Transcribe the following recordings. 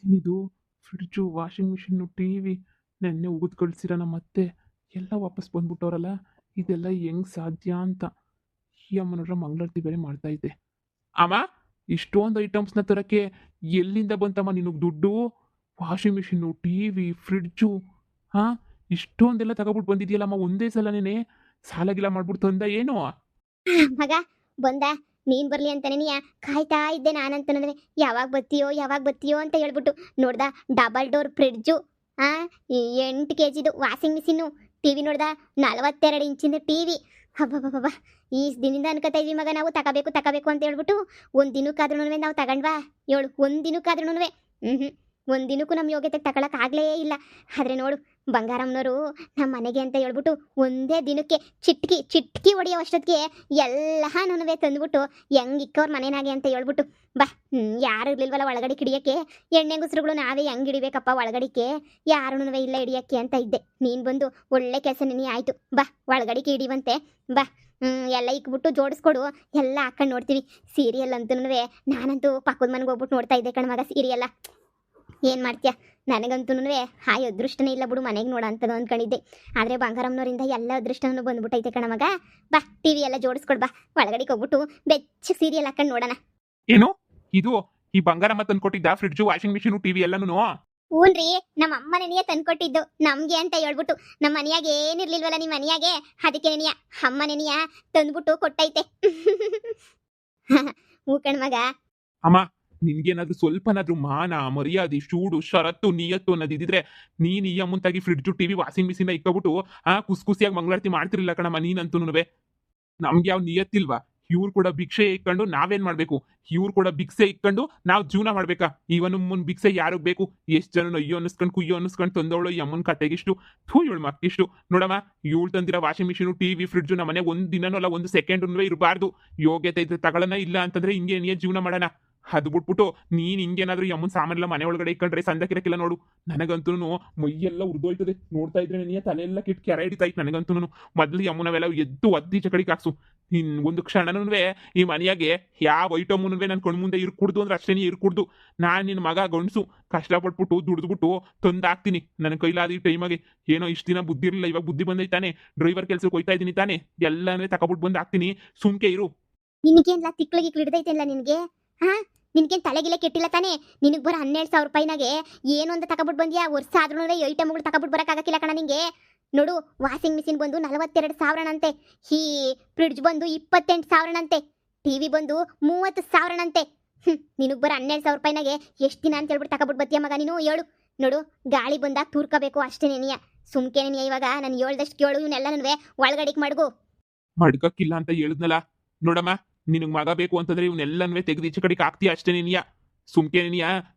ಏನಿದು fridge, washing machine, T V ನೆನ್ನೆ ಉಗಿದು ಕಳ್ಸಿರೋ ನಮ್ಮತ್ತೆ ಎಲ್ಲ ವಾಪಸ್ ಬಂದ್ಬಿಟ್ಟವ್ರಲ್ಲ. ಇದೆಲ್ಲ ಹೆಂಗ್ ಸಾಧ್ಯ ಅಂತ ಈ ಅಮ್ಮ ನೋಡ್ರೆ ಮಂಗಳಾರತಿ ಬೇರೆ ಮಾಡ್ತಾ ಇದ್ದೆ. ಅಮ್ಮ, ಇಷ್ಟೊಂದು ಐಟಮ್ಸ್ನ ತರಕ್ಕೆ ಎಲ್ಲಿಂದ ಬಂತಮ್ಮ ನಿನಗೆ ದುಡ್ಡು? Washing machine, T V, fridge, ಹಾಂ, ಇಷ್ಟೊಂದೆಲ್ಲ ತಗೊಬಿಟ್ಟು ಬಂದಿದ್ಯಲ್ಲಮ್ಮ ಒಂದೇ ಸಲನೇನೆ. ಸಾಲ ಗೀಲ ಮಾಡ್ಬಿಟ್ಟು ತಂದ ಏನು? ಮಗ ಬಂದ. ನೀನ್ ಬರ್ಲಿ ಅಂತಾನೆ ಕಾಯ್ತಾ ಇದ್ದೆ ನಾನಂತ. ಯಾವಾಗ ಬತ್ತೀಯೋ ಯಾವಾಗ ಬತ್ತೀಯೋ ಅಂತ ಹೇಳ್ಬಿಟ್ಟು ನೋಡ್ದ. ಡಬಲ್ ಡೋರ್ ಫ್ರಿಡ್ಜು, ಆ 8 kgದು ವಾಷಿಂಗ್ ಮಿಷಿನ್ನು, ಟಿವಿ ನೋಡ್ದ 42 ಇಂಚಿಂದು ಟಿವಿ. ಹಬ್ಬ ಈ ದಿನದಿಂದ ಅನ್ಕೋತಾ ಇದ್ವಿ ಮಗ, ನಾವು ತಗೋಬೇಕು ತಗೋಬೇಕು ಅಂತ ಹೇಳ್ಬಿಟ್ಟು. ಒಂದ್ ದಿನಕ್ಕಾದ್ರೂ ನಾವು ತಗೊಂಡ್ವಾ ಹೇಳು? ಒಂದ್ ದಿನಕ್ಕಾದ್ರೂ ಹ್ಮ್ ಒಂದ್ ದಿನಕ್ಕೂ ನಮ್ಮ ಯೋಗ್ಯತೆಗೆ ತಗೊಳಕ್ ಆಗ್ಲೇ ಇಲ್ಲ. ಆದ್ರೆ ನೋಡು, ಬಂಗಾರಮ್ಮನವರು ನಮ್ಮ ಮನೆಗೆ ಅಂತ ಹೇಳ್ಬಿಟ್ಟು ಒಂದೇ ದಿನಕ್ಕೆ ಚಿಟ್ಕಿ ಹೊಡೆಯೋ ಅಷ್ಟೊತ್ತಿಗೆ ಎಲ್ಲನೂ ತಂದ್ಬಿಟ್ಟು ಹೆಂಗ್ ಇಕ್ಕವ್ರ ಮನೆನಾಗೆ ಅಂತ ಹೇಳ್ಬಿಟ್ಟು. ಬಾ, ಯಾರು ಇರ್ಲಿಲ್ವಲ್ಲ ಒಳಗಡೆ ಹಿಡಿಯಕ್ಕೆ. ಎಣ್ಣೆ ಗುಸ್ರುಗಳು ನಾವೇ ಹೆಂಗ್ ಹಿಡಿಬೇಕಪ್ಪ ಒಳಗಡಿಕೆ, ಯಾರೂ ಇಲ್ಲ ಹಿಡಿಯಕ್ಕೆ ಅಂತ ಇದ್ದೆ. ನೀನ್ ಬಂದು ಒಳ್ಳೆ ಕೆಲಸ ನೀ ಆಯ್ತು. ಬಾ, ಒಳಗಡಿಕೆ ಹಿಡಿವಂತೆ ಬಾ. ಎಲ್ಲ ಇಕ್ಬಿಟ್ಟು ಜೋಡಿಸ್ಕೊಡು, ಎಲ್ಲ ಹಾಕೊಂಡು ನೋಡ್ತೀವಿ. ಸೀರಿಯಲ್ ಅಂತೂ ನಾನಂತೂ ಪಕ್ಕದ ಮನೆಗೆ ಹೋಗ್ಬಿಟ್ಟು ನೋಡ್ತಾ ಇದ್ದೆ ಕಣ್ಮಗ ಸೀರಿಯಲ್ಲ. ಏನು ಮಾಡ್ತೀಯ, ನನಗಂತೂ ಹಾಯ್ ಅದೃಷ್ಟನೇ ಇಲ್ಲ ಬಿಡು ಮನೆಗೆ ನೋಡ ಅಂತದ್ದು ಅಂದ್ಕೊಂಡಿದ್ದೆ. ಆದರೆ ಬಂಗಾರಮ್ಮನವರಿಂದ ಎಲ್ಲ ಅದೃಷ್ಟನೂ ಬಂದ್ಬಿಟ್ಟೈತೆ ಕಣಮಗ. ಬಾ, ಟಿವಿ ಎಲ್ಲ ಜೋಡಿಸ್ಕೊಡ್ ಬಾ, ಒಳಗಡೆಗೆ ಹೋಗ್ಬಿಟ್ಟು ಬೆಚ್ಚ ಸೀರಿಯಲ್ ಹಾಕೊಂಡು ನೋಡೋಣ. ಏನು ಇದು? ಈ ಬಂಗಾರಮ್ಮ ತಂದ್ಕೊಟ್ಟಿದ್ದ ಫ್ರಿಡ್ಜು, ವಾಷಿಂಗ್ ಮಿಷಿನು, ಟಿವಿ ಎಲ್ಲನೂ? ಹೂನ್ರಿ, ನಮ್ಮ ಅಮ್ಮನೇ ತಂದ್ಕೊಟ್ಟಿದ್ದು ನಮ್ಗೆ ಅಂತ ಹೇಳ್ಬಿಟ್ಟು. ನಮ್ಮ ಮನೆಯಾಗೆ ಏನಿರ್ಲಿಲ್ವಲ್ಲ ನಿಮ್ಮ ಮನೆಯಾಗೆ, ಅದಕ್ಕೆ ಅಮ್ಮನೆನಿಯ ತಂದ್ಬಿಟ್ಟು ಕೊಟ್ಟೈತೆ. ಹೂ ಕಣ್ಮಗ. ಅಮ್ಮ, ನಿನ್ಗೇನಾದ್ರೂ ಸ್ವಲ್ಪನಾದ್ರೂ ಮಾನ ಮರ್ಯಾದೆ ಶೂಡು ಷರತ್ತು ನಿಯತ್ತು ಅನ್ನೋದಿದ್ರೆ ನೀನ್ ಈ ಅಮ್ಮಂತಾಗಿ ಫ್ರಿಡ್ಜು, ಟಿವಿ, ವಾಷಿಂಗ್ ಮಿಷಿನ್ ಇಕ್ಕೊಬಿಟ್ಟು ಖುಷಿಯಾಗಿ ಮಂಗಳಾರತಿ ಮಾಡ್ತಿರ್ಲಿಲ್ಲ ಕಣಮ್ಮ ನೀನಂತೂ. ನಮ್ಗೆ ಯಾವ ನಿಯತ್ತಿಲ್ವಾ? ಇವ್ರು ಕೂಡ ಭಿಕ್ಷೆ ಇಕ್ಕೊಂಡು ನಾವೇನ್ ಮಾಡ್ಬೇಕು? ಇವ್ರು ಕೂಡ ಭಿಕ್ಷೆ ಇಕ್ಕೊಂಡು ನಾವು ಜೀವನ ಮಾಡ್ಬೇಕಾ? ಇವನು ಮುನ್ ಭಿಕ್ಷೆ ಯಾರಿಗ್ ಬೇಕು? ಎಷ್ಟ್ ಜನ ಅಯ್ಯೋ ಅನ್ನಿಸ್ಕೊಂಡು ಕುಯ್ಯೋ ಅನ್ನಿಸ್ಕೊಂಡು ತಂದವಳು ಈ ಅಮ್ಮನ ಕತೆಗಿಷ್ಟು. ಥೂ, ಇವಳು ಮಕ್ಕಿಷ್ಟು ನೋಡಮ್ಮ. ಇವಳು ತಂದಿರೋ ವಾಷಿಂಗ್ ಮಿಷಿನು, ಟಿವಿ, ಫ್ರಿಡ್ಜು ನಮ್ಮ ಮನೆ ಒಂದ್ ದಿನನೂ ಅಲ್ಲ, ಒಂದು ಸೆಕೆಂಡ್ ಇರಬಾರ್ದು. ಯೋಗ್ಯತೆ ಇದ್ರೆ ತಗೊಳ್ಳೋಣ, ಇಲ್ಲ ಅಂತಂದ್ರೆ ಹಿಂಗೆ ಜೀವನ ಮಾಡೋಣ. ಅದು ಬಿಟ್ಬಿಟ್ಟು ನೀನ್ ಹಿಂಗೇನಾದ್ರೂ ಈ ಅಮ್ಮನ ಸಾಮಾನೆಲ್ಲ ಮನೆ ಒಳಗಡೆ ಇಕ್ಕಂಡ್ರೆ ಸಂದಕ್ಕಿರಕ್ಕಿಲ್ಲ ನೋಡು. ನನಗಂತೂ ಮೈಯೆಲ್ಲ ಉರ್ದೋಯ್ತದೆ ನೋಡ್ತಾ ಇದ್ರೆ. ನೀ ತಲೆಯೆಲ್ಲ ಕಿಟ್ ಕೆರೆ ಹಿಡಿತಾಯ್ತು ನನಗಂತೂ. ಮೊದ್ಲು ಈ ಅಮ್ಮನವೆಲ್ಲ ಎದ್ದು ಒತ್ತೀಚೆ ಕಡೆಗೆ ಹಾಕ್ಸು. ಒಂದು ಕ್ಷಣನೂ ಈ ಮನೆಯಾಗೆ ಯಾವ ಐಟಮ್ನು ನನ್ನ ಕಣ್ಮುಂದೆ ಇರ್ಕುಡ್ದು ಅಂದ್ರೆ ಅಷ್ಟೇ ಇರ್ಕುಡ್ದು. ನಾನು ನಿನ್ನ ಮಗ ಗಂಡಸು ಕಷ್ಟಪಟ್ಬಿಟ್ಟು ದುಡ್ದುಬಿಟ್ಟು ತಂದಾಕ್ತೀನಿ ನನ್ನ ಕೈಲಾದ ಈ ಟೈಮಾಗೆ. ಏನೋ ಇಷ್ಟು ದಿನ ಬುದ್ಧಿ ಇರಲಿಲ್ಲ, ಇವಾಗ ಬುದ್ಧಿ ಬಂದೈತಾನೆ. ಡ್ರೈವರ್ ಕೆಲ್ಸಕ್ಕೆ ಹೋಯ್ತಾ ಇದ್ದೀನಿ ತಾನೆ, ಎಲ್ಲ ತಗೊಬಿಟ್ಟು ಬಂದು ಹಾಕ್ತೀನಿ, ಸುಮ್ಕೆ ಇರು. ನಿನಗೇನ್ಲ ತಿಕ್ಳಿಗೆ ಹಿಡ್ದೈತೆಲ್ಲ ನಿನಗೆ? ಹಾ, ನಿನ್ಗೇನು ತಲೆಗಿಲೆ ಕೆಟ್ಟಿಲ್ಲ ತಾನೇ? ನಿನಗೆ ಬರೋ 12,000 ರೂಪಾಯಿನಾಗೆ ಏನು ಅಂತ ತಗೊಬಿಟ್ಟು ಬಂದ್ಯಾ? ವರ್ಷ ಆದ್ರೂ ಐಟಮ್ಗಳು ತಗೊಬಿಟ್ಟು ಬರೋಕ್ಕಾಗಕ್ಕಿಲ್ಲ ಕಣ ನಿಂಗೆ. ನೋಡು, ವಾಷಿಂಗ್ ಮಿಷಿನ್ ಬಂದು 42,000ನಂತೆ, ಈ ಫ್ರಿಡ್ಜ್ ಬಂದು 28,000ನಂತೆ, ಟಿವಿ ಬಂದು 30,000ನಂತೆ. ನಿನಗೆ ಬರೋ 12,000 ರೂಪಾಯಿನಾಗೆ ಎಷ್ಟು ದಿನ ಅಂತ ಹೇಳ್ಬಿಟ್ಟು ತಗೊಬಿಟ್ಟು ಬತ್ತೀಯ ಮಗ ನೀನು? ಹೇಳು ನೋಡು, ಗಾಳಿ ಬಂದಾಗ ತೂರ್ಕೋಬೇಕು ಅಷ್ಟೇ ನೆನಿಯ. ಸುಮ್ಕೆ ನೆನಿಯ. ಇವಾಗ ನಾನು ಹೇಳ್ದಷ್ಟು ಕೇಳು, ಇವನ್ನೆಲ್ಲ ಒಳಗಡಿಗೆ ಮಡ್ಗು. ಮಡ್ಕಕ್ಕಿಲ್ಲ ಅಂತ ಹೇಳಿದ್ನಲ್ಲ ನೋಡಮ್ಮ. ನಿನಗೆ ಮಗ ಬೇಕು ಅಂತಂದ್ರೆ ಇವನ್ನೆಲ್ಲನೂ ತೆಗೆದು ಈಚೆ ಕಡೆಗೆ ಹಾಕ್ತೀಯ ಅಷ್ಟೇ ನೀನಿಯ. ಸುಮ್ಕೆ ನೀನಿಯ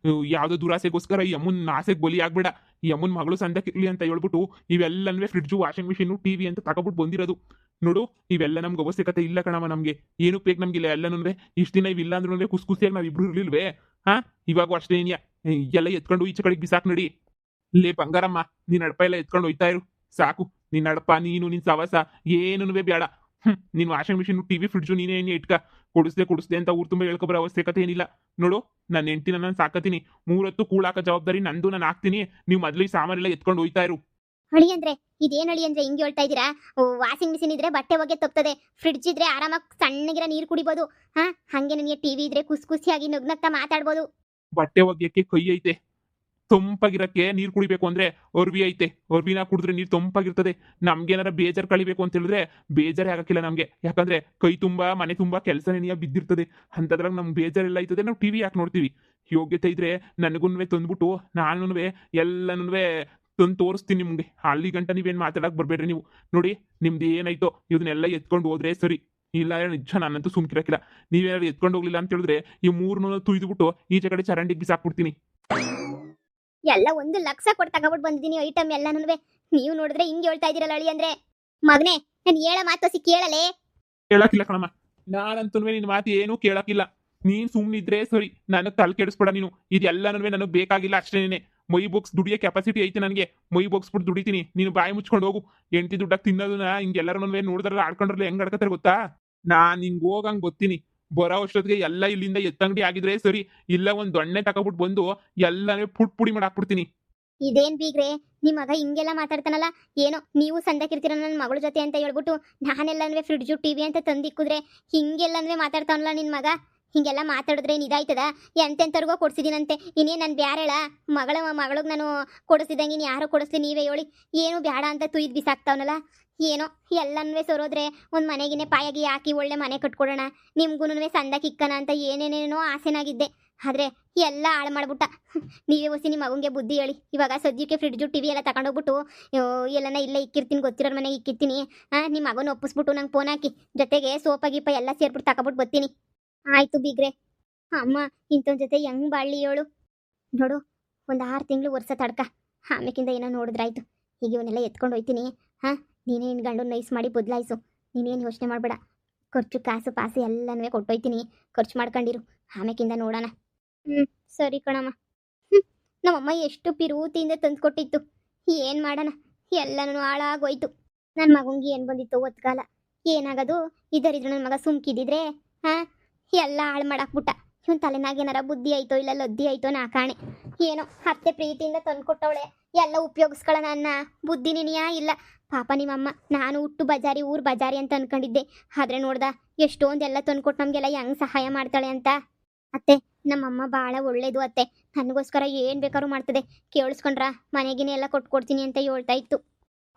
ಯಾವುದೋ ದುರಾಸೆಗೋಸ್ಕರ ಈ ಅಮ್ಮನ ಆಸೆಗೆ ಬಲಿ ಆಗ್ಬೇಡ. ಈ ಅಮ್ಮನ ಮಗಳು ಸಂದಕ್ಕಿರ್ಲಿ ಅಂತ ಹೇಳ್ಬಿಟ್ಟು ಇವೆಲ್ಲನೂ ಫ್ರಿಡ್ಜು, ವಾಷಿಂಗ್ ಮಿಷಿನು, ಟಿವಿ ಅಂತ ತಗೊಬಿಟ್ಟು ಬಂದಿರೋದು. ನೋಡು, ಇವೆಲ್ಲ ನಮ್ಗೆ ಅವಶ್ಯಕತೆ ಇಲ್ಲ ಕಣವ. ನಮಗೆ ಏನು ಬೇಕು ನಮ್ಗಿಲ್ಲ ಎಲ್ಲನೂ. ಇಷ್ಟು ದಿನ ಇವಿಲ್ಲ ಅಂದ್ರೂ ಖುಷಿಯಾಗಿ ನಾವು ಇಬ್ರು ಇರ್ಲಿಲ್ವೇ? ಹಾ, ಇವಾಗೂ ಅಷ್ಟೇ ನೀನಿಯ. ಎಲ್ಲ ಎತ್ಕೊಂಡು ಈಚೆ ಕಡೆಗೆ ಬಿಸಾಕ್ ನಡಿ. ಲೇ ಬಂಗಾರಮ್ಮ, ನೀನ್ ಅಡಪ ಎಲ್ಲ ಎತ್ಕೊಂಡು ಹೋಯ್ತಾ ಇರು ಸಾಕು. ನಿನ್ನ ಅಡಪ, ನೀನು ನಿನ್ ಸವಸ ಏನೂ ಬೇಡ. ನೀನು ವಾಷಿಂಗ್ ಮಿಷಿನ್, ಟಿವಿ, ಫ್ರಿಡ್ಜು ನೀನೇ ಇಟ್ಕ. ಕೊಡಿಸ್ದೆ ಅಂತ ಊರು ತುಂಬ ಹೇಳ್ಕೊಬರೋ ಅವಶ್ಯಕತೆ ಏನಿಲ್ಲ. ನೋಡು, ನನ್ನ ಹೆಂಡ್ತಿನ ನಾನು ಸಾಕತೀನಿ. 3 ಹೊತ್ತು ಕೂಳಾಕ ಜವಾಬ್ದಾರಿ ನಂದು, ನಾನು ಹಾಕ್ತೀನಿ. ನೀವು ಮೊದಲು ಈ ಸಾಮಾನೆಲ್ಲ ಎತ್ಕೊಂಡು ಹೋಯ್ತಾ ಇರು. ಅಳಿ ಅಂದ್ರೆ ಇದೇನು ಅಳಿ ಅಂದ್ರೆ ಹಿಂಗೆ ಹೇಳ್ತಾ ಇದ್ದೀರಾ? ವಾಷಿಂಗ್ ಮಿಷಿನ್ ಇದ್ರೆ ಬಟ್ಟೆ ಒಗೆ ತಪ್ತದೆ, ಫ್ರಿಡ್ಜ್ ಇದ್ರೆ ಆರಾಮಾಗಿ ಸಣ್ಣಗಿರ ನೀರು ಕುಡಿಬೋದು. ಹಾ, ಹಂಗೆ ನನಗೆ ಟಿವಿ ಇದ್ರೆ ಖುಷಿಯಾಗಿ ನಗ್ನಗ್ತಾ ಮಾತಾಡ್ಬೋದು. ಬಟ್ಟೆ ಒಗ್ಯಕ್ಕೆ ಕೈ ಐತೆ, ತಂಪಾಗಿರಕ್ಕೆ ನೀರು ಕುಡಿಬೇಕು ಅಂದ್ರೆ ಅರ್ವಿ ಐತೆ. ಅರ್ವಿನ ಕುಡಿದ್ರೆ ನೀರು ತಂಪಾಗಿರ್ತದೆ. ನಮ್ಗೇನಾರ ಬೇಜಾರು ಕಳಿಬೇಕು ಅಂತ ಹೇಳಿದ್ರೆ ಬೇಜಾರೇ ಆಗಕ್ಕಿಲ್ಲ ನಮ್ಗೆ. ಯಾಕಂದ್ರೆ ಕೈ ತುಂಬಾ ಮನೆ ತುಂಬಾ ಕೆಲಸನೇ ನೀಯ ಬಿದ್ದಿರ್ತದೆ. ಅಂತದ್ರಾಗ ನಮ್ಗೆ ಬೇಜಾರೆಲ್ಲ ಐತದೆ. ನಾವು ಟಿವಿ ಯಾಕೆ ನೋಡ್ತೀವಿ? ಯೋಗ್ಯತೆ ಇದ್ರೆ ನನಗೂ ತಂದ್ಬಿಟ್ಟು ನಾನು ಎಲ್ಲನೂ ತಂದು ತೋರಿಸ್ತೀನಿ ನಿಮ್ಗೆ. ಅಲ್ಲಿ ಗಂಟ ನೀವೇನು ಮಾತಾಡಕ್ ಬರ್ಬೇಡ್ರಿ ನೀವು. ನೋಡಿ, ನಿಮ್ದು ಏನಾಯ್ತೋ ಇದನ್ನೆಲ್ಲ ಎತ್ಕೊಂಡು ಹೋದ್ರೆ ಸರಿ. ಇಲ್ಲ ನಿಜ ನಾನಂತೂ ಸುಮ್ಕಿರಕ್ಕಿಲ್ಲ. ನೀವೇನಾದ್ರು ಎತ್ಕೊಂಡು ಹೋಗ್ಲಿಲ್ಲ ಅಂತ ಹೇಳಿದ್ರೆ ಈ 3 ತುಯ್ದುಬಿಟ್ಟು ಈಚೆ ಕಡೆ ಚರಂಡಿಗೆ ಬಿಸಾಕ್ಬಿಡ್ತೀನಿ. ಎಲ್ಲ 1,00,000 ಕೊಟ್ಟು ತಗೊಬಿಟ್ಟು ಬಂದಿದ್ದೀನಿ ಐಟಮ್ ಎಲ್ಲನೂ. ನೀವು ನೋಡಿದ್ರೆ ಹಿಂಗೆ ಹೇಳ್ತಾ ಇದ್ದೀರಲ್ಲ ಅಳಿ ಅಂದ್ರೆ. ಮಗನೇ, ನಾನು ಹೇಳ ಮಾತು ಕೇಳಲೇ? ಕೇಳಕ್ಕಿಲ್ಲ ಕಣಮ್ಮ, ನಾನಂತೂ ನಿನ್ನ ಮಾತು ಏನೂ ಕೇಳಕ್ಕಿಲ್ಲ. ನೀನ್ ಸುಮ್ಮನಿದ್ರೆ ಸರಿ, ನನಗೆ ತಲೆ ಕೆಡಿಸ್ಬೇಡ ನೀನು. ಇದೆಲ್ಲನೂ ನನಗೆ ಬೇಕಾಗಿಲ್ಲ ಅಷ್ಟೇನೆ. ಮೈ ಬುಕ್ಸ್ ದುಡಿಯೋ ಕೆಪಾಸಿಟಿ ಐತೆ ನನಗೆ. ಮೈ ಬುಕ್ಸ್ ಬಿಟ್ಟು ದುಡಿತೀನಿ. ನೀನು ಬಾಯಿ ಮುಚ್ಕೊಂಡು ಹೋಗು. ಹೆಂಡತಿ ದುಡ್ಡಾಗ ತಿನ್ನೋದನ್ನ ಹಿಂಗೆಲ್ಲರೂ ನೋಡಿದ್ರಲ್ಲ ಆಡ್ಕೊಂಡ್ರಲ್ಲ ಹೆಂಗ್ ಆಡ್ಕತಾರೆ ಗೊತ್ತಾ? ನಾನ್ ಹಿಂಗೆ ಹೋಗಂಗೆ ಗೊತ್ತೀನಿ. ಬರೋ ಅಷ್ಟೊತ್ತಿಗೆ ಎಲ್ಲ ಇಲ್ಲಿಂದ ಎತ್ತಂಗಡಿ ಆಗಿದ್ರೆ ಸರಿ, ಇಲ್ಲ ಒಂದ್ ದೊಣ್ಣೆ ತಗೊಬಿಟ್ಟು ಬಂದು ಎಲ್ಲಾನೇ ಪುಡಿ ಮಾಡಿ ಹಾಕ್ಬಿಡ್ತೀನಿ. ಇದೇನ್ ಬೀಗ್ರೆ, ನಿಮ್ ಮಗ ಹಿಂಗೆಲ್ಲ ಮಾತಾಡ್ತಾನಲ್ಲ. ಏನೋ ನೀವು ಸಂದಕ್ಕಿರ್ತೀರ ನನ್ನ ಮಗಳ ಜೊತೆ ಅಂತ ಹೇಳ್ಬಿಟ್ಟು ನಾನೆಲ್ಲನ್ವೇ ಫ್ರಿಡ್ಜು ಟಿವಿ ಅಂತ ತಂದಿಕ್ಕಿದ್ರೆ ಹಿಂಗೆಲ್ಲನ್ವೇ ಮಾತಾಡ್ತಾನಲ್ಲ ನಿನ್ ಮಗ. ಹಿಂಗೆಲ್ಲ ಮಾತಾಡಿದ್ರೆ ಏನ್ ಇದಾಯ್ತದ? ಎಂತೆಂತರ್ಗೋ ಕೊಡ್ಸಿದ್ದೀನಂತೆ, ಇನ್ನೇನು ನಾನು ಬ್ಯಾರೇಳ ಮಗಳಿಗೆ ನಾನು ಕೊಡಿಸಿದಂಗೆ ಇನ್ನು ಯಾರೋ ಕೊಡಿಸ್ಲಿ, ನೀವೇ ಹೇಳಿ. ಏನು ಬೇಡ ಅಂತ ತುಯ್ದು ಬಿಸಾಕ್ತಾವನಲ್ಲ. ಏನೋ ಎಲ್ಲನ್ವೇ ಸರೋದ್ರೆ ಒಂದು ಮನೆಗಿನೇ ಪಾಯಾಗಿ ಹಾಕಿ ಒಳ್ಳೆ ಮನೆ ಕಟ್ಕೊಡೋಣ, ನಿಮ್ಗೂನುವೆ ಸಂದಕ್ಕೆ ಇಕ್ಕನ ಅಂತ ಏನೇನೇನೋ ಆಸೆನಾಗಿದ್ದೆ. ಆದರೆ ಎಲ್ಲ ಹಾಳು ಮಾಡ್ಬಿಟ್ಟ. ನೀವೇ ಹೊಸಿ ನಿಮ್ಮ ಮಗಂಗೆ ಬುದ್ಧಿ ಹೇಳಿ. ಇವಾಗ ಸದ್ಯಕ್ಕೆ ಫ್ರಿಡ್ಜು ಟಿವಿ ಎಲ್ಲ ತಗೊಂಡೋಗ್ಬಿಟ್ಟು ಎಲ್ಲನ ಇಲ್ಲೇ ಇಕ್ಕಿರ್ತೀನಿ, ಗೊತ್ತಿರೋರ ಮನೆಗೆ ಇಕ್ಕಿರ್ತೀನಿ. ನಿಮ್ಮ ಮಗನ ಒಪ್ಪಿಸ್ಬಿಟ್ಟು ನಂಗೆ ಫೋನ್ ಹಾಕಿ, ಜೊತೆಗೆ ಸೋಪ ಗೀಪ ಎಲ್ಲ ಸೇರ್ಬಿಟ್ಟು ತಗೊಬಿಟ್ಟು ಬರ್ತೀನಿ. ಆಯ್ತು ಬೀಗ್ರೆ. ಅಮ್ಮ ಇಂಥವ್ನ ಜೊತೆ ಹೆಂಗ್ ಬಾಳ್ಲಿ ಹೇಳು. ನೋಡು, ಒಂದು 6 ತಿಂಗಳು ವರ್ಷ ತಡ್ಕ, ಆಮೇಕಿಂದ ಏನೋ ನೋಡಿದ್ರಾಯ್ತು. ಈಗ ಇವನ್ನೆಲ್ಲ ಎತ್ಕೊಂಡು ಹೋಯ್ತೀನಿ. ನೀನೇ ನಿನ್ನ ಗಂಡು ನೈಸ್ ಮಾಡಿ ಬದಲಾಯಿಸು. ನೀನೇನು ಯೋಚನೆ ಮಾಡಬೇಡ. ಖರ್ಚು ಕಾಸು ಪಾಸು ಎಲ್ಲನೂ ಕೊಟ್ಟೋಯ್ತೀನಿ, ಖರ್ಚು ಮಾಡ್ಕೊಂಡಿರು. ಆಮೇಕಿಂದ ನೋಡೋಣ. ಸರಿ ಕಣಮ್ಮ. ನಮ್ಮಮ್ಮ ಎಷ್ಟು ಪಿರೂತಿಯಿಂದ ತಂದು ಕೊಟ್ಟಿತ್ತು. ಏನು ಮಾಡೋಣ, ಎಲ್ಲನೂ ಹಾಳಾಗೋಯ್ತು. ನನ್ನ ಮಗಂಗೆ ಏನು ಬಂದಿತ್ತು ಒತ್ಕಾಲ. ಏನಾಗೋದು, ಇದರಿದ್ರು ನನ್ನ ಮಗ ಸುಮ್ಕಿದ್ದಿದ್ರೆ ಎಲ್ಲ ಹಾಳು ಮಾಡಾಕ್ಬಿಟ್ಟ. ಇವನ್ ತಲೆನಾಗ ಏನಾರ ಬುದ್ಧಿ ಆಯ್ತೋ ಇಲ್ಲ ಲದ್ದಿ ಆಯ್ತೋ ನಾ ಕಾಣೆ. ಏನೋ ಅತ್ತೆ ಪ್ರೀತಿಯಿಂದ ತಂದು ಕೊಟ್ಟವಳೆ, ಎಲ್ಲ ಉಪಯೋಗಿಸ್ಕೊಳ್ಳೋಣ ಅನ್ನ ಬುದ್ಧಿ ನಿನಿಯಾ ಇಲ್ಲ. ಪಾಪ ನಿಮ್ಮಮ್ಮ, ನಾನು ಹುಟ್ಟು ಬಜಾರಿ ಊರು ಬಜಾರಿ ಅಂತ ಅನ್ಕೊಂಡಿದ್ದೆ. ಆದ್ರೆ ನೋಡ್ದ ಎಷ್ಟೊಂದೆಲ್ಲ ತಂದ್ಕೊಟ್ಟು ನಮಗೆಲ್ಲ ಹೆಂಗ್ ಸಹಾಯ ಮಾಡ್ತಾಳೆ ಅಂತ. ಅತ್ತೆ, ನಮ್ಮಮ್ಮ ಭಾಳ ಒಳ್ಳೇದು ಅತ್ತೆ. ನನಗೋಸ್ಕರ ಏನು ಬೇಕಾದ್ರೂ ಮಾಡ್ತದೆ. ಕೇಳಿಸ್ಕೊಂಡ್ರ ಮನೆಗಿನೇ ಎಲ್ಲ ಕೊಟ್ಕೊಡ್ತೀನಿ ಅಂತ ಹೇಳ್ತಾ ಇತ್ತು.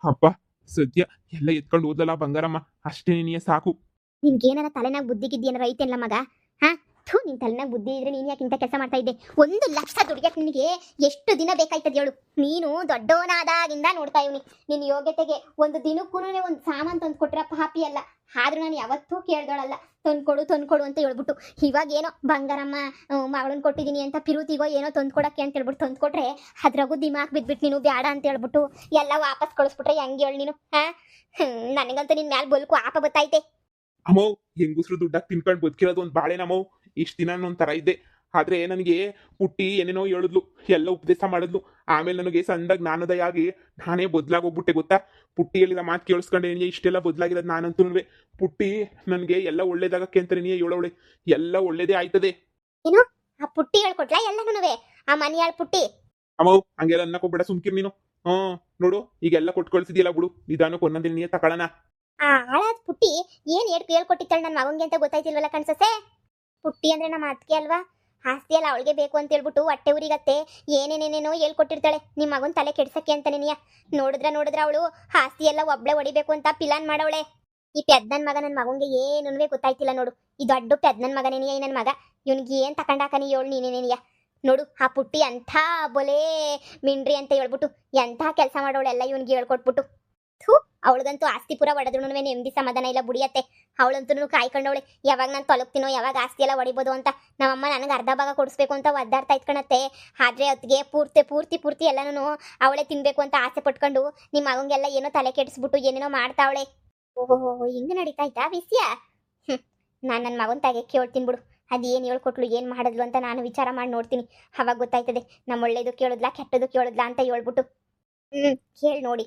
ಅಪ್ಪ ಸದ್ಯ ಎಲ್ಲ ಎತ್ಕೊಂಡು ಹೋದ್ಲಲ್ಲ ಬಂಗಾರಮ್ಮ, ಅಷ್ಟೇ ನೀನೇ ಸಾಕು. ನಿನ್ಗೇನಾರ ತಲೆನಾಗ ಬುದ್ಧಿಗಿದ್ದೇನಾರ ಐತೆಲ್ಲ ಮಗ? ನಿನ್ ತಲೆನಾಗ ಬುದ್ಧಿ ಇದ್ರೆ ನೀನು ಯಾಕೆ ಇಂಥ ಕೆಲಸ ಮಾಡ್ತಾ ಇದ್ದೆ? 1 ಲಕ್ಷ ದುಡಿಯಕ್ಕೆ ನಿನಗೆ ಎಷ್ಟು ದಿನ ಬೇಕಾಯ್ತದ ಹೇಳು? ನೀನು ದೊಡ್ಡವನಾದಾಗಿಂದ ನೋಡ್ತಾ ಇವ್ನಿ. ನಿನ್ನ ಯೋಗ್ಯತೆಗೆ ಒಂದು ದಿನಕ್ಕೂ ಒಂದು ಸಾಮಾನು ತಂದು ಕೊಟ್ರ ಪಾಪಿ ಅಲ್ಲ. ಆದ್ರೂ ನಾನು ಯಾವತ್ತೂ ಕೇಳ್ದೋಳಲ್ಲ, ತಂದ್ಕೊಡು ಅಂತ ಹೇಳ್ಬಿಟ್ಟು. ಇವಾಗ ಏನೋ ಬಂಗಾರಮ್ಮ ಮಗಳನ್ನ ಕೊಟ್ಟಿದ್ದೀನಿ ಅಂತ ಪಿರುತಿಗೋ ಏನೋ ತಂದ್ಕೊಡಕ್ಕೆ ಅಂತ ಹೇಳ್ಬಿಟ್ಟು ತಂದ್ಕೊಟ್ರೆ ಅದ್ರಾಗೂ ದಿಮಾಕ್ ಬಿದ್ಬಿಟ್ಟು ನೀನು ಬೇಡ ಅಂತ ಹೇಳ್ಬಿಟ್ಟು ಎಲ್ಲ ವಾಪಸ್ ಕಳಿಸ್ಬಿಟ್ರೆ ಹೆಂಗೆ ಹೇಳಿ ನೀನು? ನನಗಂತೂ ನಿನ್ನ ಮ್ಯಾಲೆ ಬಲ್ಕು ಆಪ ಬತ್ತೈತೆ. ಅಮ್ಮವ್, ಹೆಂಗುಸ್ರು ದುಡ್ಡಾಗಿ ತಿನ್ಕೊಂಡು ಬದುಕಿರೋದು ಒಂದು ಬಾಳೆನಮ್ಮವ್. ಇಷ್ಟು ದಿನ ಒಂಥರ ಇದ್ದೆ, ಆದ್ರೆ ನನಗೆ ಪುಟ್ಟಿ ಏನೇನೋ ಹೇಳಿದ್ಲು, ಎಲ್ಲ ಉಪದೇಶ ಮಾಡಿದ್ಲು. ಆಮೇಲೆ ನನಗೆ ಸಂದಾಗ ಜ್ಞಾನೋದಯ ಆಗಿ ನಾನೇ ಬದಲಾಗೋಗ್ಬಿಟ್ಟೆ ಗೊತ್ತಾ. ಪುಟ್ಟಿ ಹೇಳಿದ ಮಾತು ಕೇಳಿಸ್ಕೊಂಡೆ ನನಗೆ ಇಷ್ಟೆಲ್ಲ ಬದಲಾಗಿರೋದು ನಾನಂತೂ. ಪುಟ್ಟಿ ನನಗೆ ಎಲ್ಲ ಒಳ್ಳೇದಾಗಕ್ಕೆ ಅಂತ ನೀ ಹೇಳೋಳೆ, ಎಲ್ಲ ಒಳ್ಳೇದೇ ಆಯ್ತದೆ. ಏನು ಆ ಪುಟ್ಟಿ ಹೇಳ್ಕೊಟ್ಲಾ ಎಲ್ಲನೂ? ಆ ಮನಿಯಾಳ್ ಪುಟ್ಟಿ? ಅಮ್ಮವ್ ಹಂಗೆಲ್ಲ ಅನ್ನಕೋಬೇಡ, ಸುಮ್ಕಿರ್ ನೀನು. ನೋಡು, ಈಗೆಲ್ಲ ಕೊಟ್ಟು ಕಳ್ಸಿದ್ಯಲ್ಲ ಬಿಡು, ನಿಧಾನಕ್ಕೆ ಒಂದೊಂದಿನ ನೀ ತಗೊಳ್ಳೋಣ. ಆ ಹಾಳಾದ ಪುಟ್ಟಿ ಏನ್ ಹೇಳ್ಕೊಟ್ಟಿತ್ತಾಳೆ ನನ್ನ ಮಗಂಗೆ ಅಂತ ಗೊತ್ತಾಯ್ತಿಲ್ವಲ್ಲ ಕಣ್ಸಸೆ. ಪುಟ್ಟಿ ಅಂದ್ರೆ ನಮ್ಮ ಅತ್ತಿಗೆ ಅಲ್ವಾ, ಆಸ್ತಿ ಎಲ್ಲ ಅವಳಿಗೆ ಬೇಕು ಅಂತ ಹೇಳ್ಬಿಟ್ಟು ಹೊಟ್ಟೆ ಊರಿಗತ್ತೆ ಏನೇನೇನೇನೋ ಹೇಳ್ಕೊಟ್ಟಿರ್ತಾಳೆ ನಿಮ್ಮ ಮಗನ ತಲೆ ಕೆಡ್ಸಕ್ಕೆ ಅಂತ ನೀನಿಯ. ನೋಡಿದ್ರ ಅವಳು ಆಸ್ತಿ ಎಲ್ಲ ಒಬ್ಳೆ ಹೊಡಿಬೇಕು ಅಂತ ಪ್ಲಾನ್ ಮಾಡವಳೆ. ಈ ಪೆದ್ದನ್ ಮಗ ನನ್ನ ಮಗಂಗೆ ಏನೂ ಗೊತ್ತಾಯ್ತಿಲ್ಲ ನೋಡು. ಈ ದೊಡ್ಡ ಪೆದ್ದನ್ ಮಗ ನೆನೆಯ ನನ್ನ ಮಗ, ಇವನಿಗೆ ಏನ್ ತಕೊಂಡಾಕ ನೀ ಹೇಳು ನೀನೇನೆನಿಯ. ನೋಡು ಆ ಪುಟ್ಟಿ ಅಂಥ ಬೊಲೆ ಮಿಂಡ್ರಿ ಅಂತ ಹೇಳ್ಬಿಟ್ಟು ಎಂಥ ಕೆಲಸ ಮಾಡೋಳೆಲ್ಲ ಇವನಿಗೆ ಹೇಳ್ಕೊಟ್ಬಿಟ್ಟು. ಅವಳಿಗಂತೂ ಆಸ್ತಿ ಪೂರ ಹೊಡೆದ್ರು ನೆಮ್ಮದಿ ಸಮಾಧಾನ ಇಲ್ಲ ಬುಡಿಯತ್ತೆ. ಅವಳಂತೂ ಕಾಯ್ಕೊಂಡವಳೆ ಯಾವಾಗ ನಾನು ತೊಲಗ್ತೀನೋ, ಯಾವಾಗ ಆಸ್ತಿ ಎಲ್ಲ ಹೊಡಿಬೋದು ಅಂತ. ನಮ್ಮಮ್ಮ ನನಗೆ ಅರ್ಧ ಭಾಗ ಕೊಡಿಸ್ಬೇಕು ಅಂತ ಒದ್ದಾಡ್ತಾ ಇತ್ಕಣತ್ತೆ. ಆದ್ರೆ ಹೊತ್ತಿಗೆ ಪೂರ್ತಿ ಎಲ್ಲನೂ ಅವಳೇ ತಿನ್ಬೇಕು ಅಂತ ಆಸೆ ಪಟ್ಕೊಂಡು ನಿಮ್ಮ ಮಗಂಗೆಲ್ಲ ಏನೋ ತಲೆ ಕೆಡಿಸ್ಬಿಟ್ಟು ಏನೇನೋ ಮಾಡ್ತಾವಳೆ. ಓಹೋ, ಹಿಂಗೆ ನಡೀತಾ ಇತ್ತಾ ವಿಷಯ? ನಾನು ನನ್ನ ಮಗನ ತಾಗೆ ಕೇಳ್ತೀನಿ ಬಿಡು, ಅದೇನು ಹೇಳ್ಕೊಟ್ಲು ಏನು ಮಾಡಿದ್ಲು ಅಂತ ನಾನು ವಿಚಾರ ಮಾಡಿ ನೋಡ್ತೀನಿ. ಅವಾಗ ಗೊತ್ತಾಯ್ತದೆ ನಮ್ಮ ಒಳ್ಳೇದು ಕೇಳಿದ್ಲಾ ಕೆಟ್ಟದ್ದು ಕೇಳಿದ್ಲಾ ಅಂತ ಹೇಳ್ಬಿಟ್ಟು. ಕೇಳಿ ನೋಡಿ.